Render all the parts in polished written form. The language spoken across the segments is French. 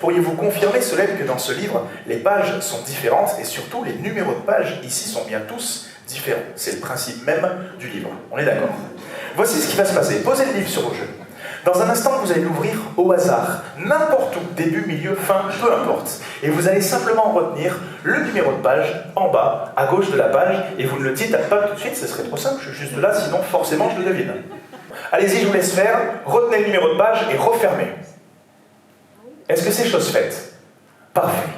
pourriez-vous confirmer, Solène, que dans ce livre, les pages sont différentes et surtout les numéros de pages ici sont bien tous différents. C'est le principe même du livre. On est d'accord? Voici ce qui va se passer. Posez le livre sur vos genoux. Dans un instant, vous allez l'ouvrir au hasard, n'importe où, début, milieu, fin, peu importe. Et vous allez simplement retenir le numéro de page en bas, à gauche de la page, et vous ne le dites pas tout de suite, ce serait trop simple, je suis juste là, sinon forcément je le devine. Allez-y, je vous laisse faire, retenez le numéro de page et refermez. Est-ce que c'est chose faite? Parfait.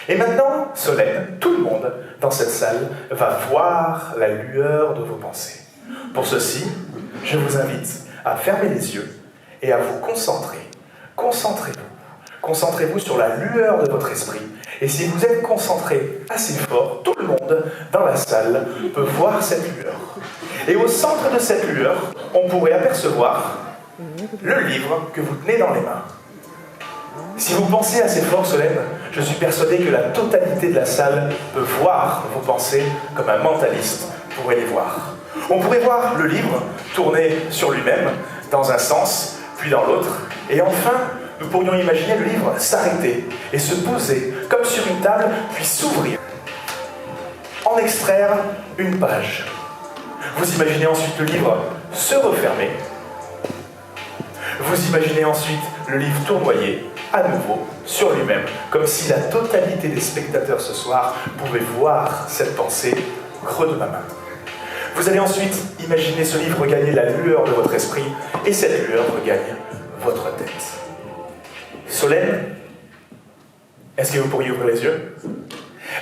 Et maintenant, Solène, tout le monde dans cette salle va voir la lueur de vos pensées. Pour ceci, je vous invite à fermer les yeux et à vous concentrer. Concentrez-vous. Concentrez-vous sur la lueur de votre esprit. Et si vous êtes concentré assez fort, tout le monde dans la salle peut voir cette lueur. Et au centre de cette lueur, on pourrait apercevoir le livre que vous tenez dans les mains. Si vous pensez assez fort, Solène, je suis persuadé que la totalité de la salle peut voir vos pensées comme un mentaliste pourrait les voir. On pourrait voir le livre tourner sur lui-même, dans un sens, puis dans l'autre, et enfin, nous pourrions imaginer le livre s'arrêter et se poser comme sur une table, puis s'ouvrir. En extraire une page. Vous imaginez ensuite le livre se refermer. Vous imaginez ensuite le livre tournoyer à nouveau sur lui-même, comme si la totalité des spectateurs ce soir pouvaient voir cette pensée creux de ma main. Vous allez ensuite imaginer ce livre regagner la lueur de votre esprit, et cette lueur regagne votre tête. Solène, est-ce que vous pourriez ouvrir les yeux?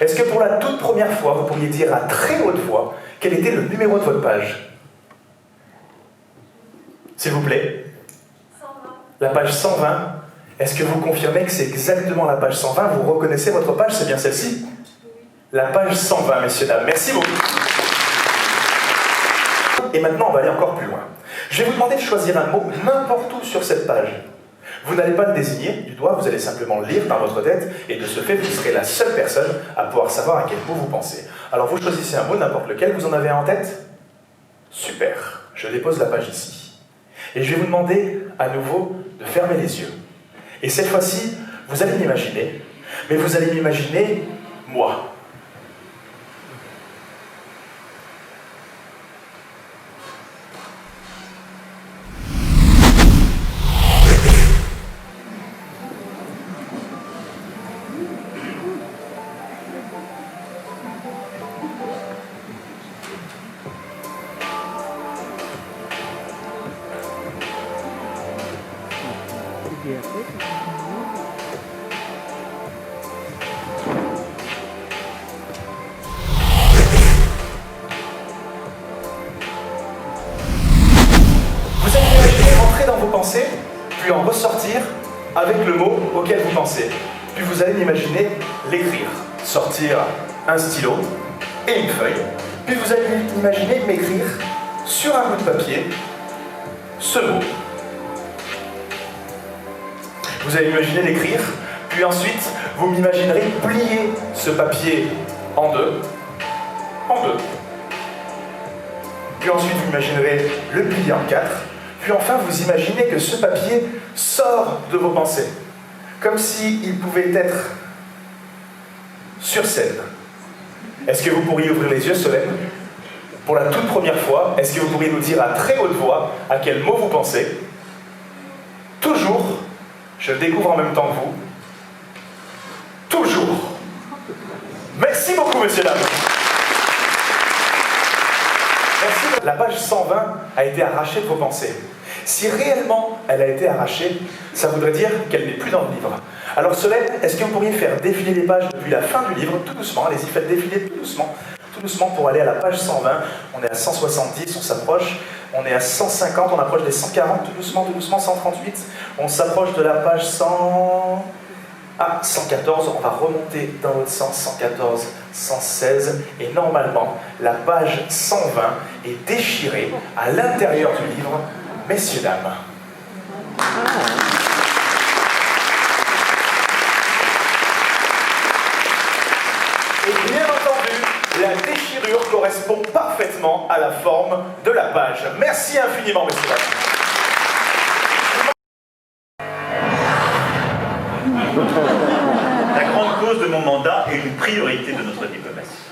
Est-ce que pour la toute première fois, vous pourriez dire à très haute voix quel était le numéro de votre page? S'il vous plaît. 120. La page 120. Est-ce que vous confirmez que c'est exactement la page 120? Vous reconnaissez votre page? C'est bien celle-ci? La page 120, messieurs, dames. Merci beaucoup. Et maintenant, on va aller encore plus loin. Je vais vous demander de choisir un mot n'importe où sur cette page. Vous n'allez pas le désigner du doigt, vous allez simplement le lire dans votre tête, et de ce fait, vous serez la seule personne à pouvoir savoir à quel mot vous pensez. Alors vous choisissez un mot, n'importe lequel, vous en avez un en tête? Super. Je dépose la page ici. Et je vais vous demander à nouveau de fermer les yeux. Et cette fois-ci, vous allez m'imaginer, mais vous allez m'imaginer moi. Vous allez imaginer rentrer dans vos pensées, puis en ressortir avec le mot auquel vous pensez. Puis vous allez m'imaginer l'écrire, sortir un stylo et une feuille. Puis vous allez imaginer m'écrire sur un bout de papier ce mot. Vous allez imaginer l'écrire, puis ensuite vous m'imaginerez plier ce papier en deux. Puis ensuite vous imaginerez le plier en 4. Puis enfin vous imaginez que ce papier sort de vos pensées, comme s'il pouvait être sur scène. Est-ce que vous pourriez ouvrir les yeux, Solène? Pour la toute première fois, est-ce que vous pourriez nous dire à très haute voix à quel mot vous pensez? Toujours, je découvre en même temps que vous. Toujours. Merci beaucoup, messieurs, dames. Merci. La page 120 a été arrachée de vos pensées. Si réellement elle a été arrachée, ça voudrait dire qu'elle n'est plus dans le livre. Alors Solène, est-ce que vous pourriez faire défiler les pages depuis la fin du livre, tout doucement, allez-y, faites défiler tout doucement pour aller à la page 120. On est à 170, on s'approche, on est à 150, on approche des 140, tout doucement, 138. On s'approche de la page 100... Ah, 114, on va remonter dans l'autre sens, 114, 116, et normalement, la page 120 est déchirée à l'intérieur du livre. Messieurs, dames. Et bien entendu, la déchirure correspond parfaitement à la forme de la page. Merci infiniment, messieurs, dames. La grande cause de mon mandat est une priorité de notre diplomatie.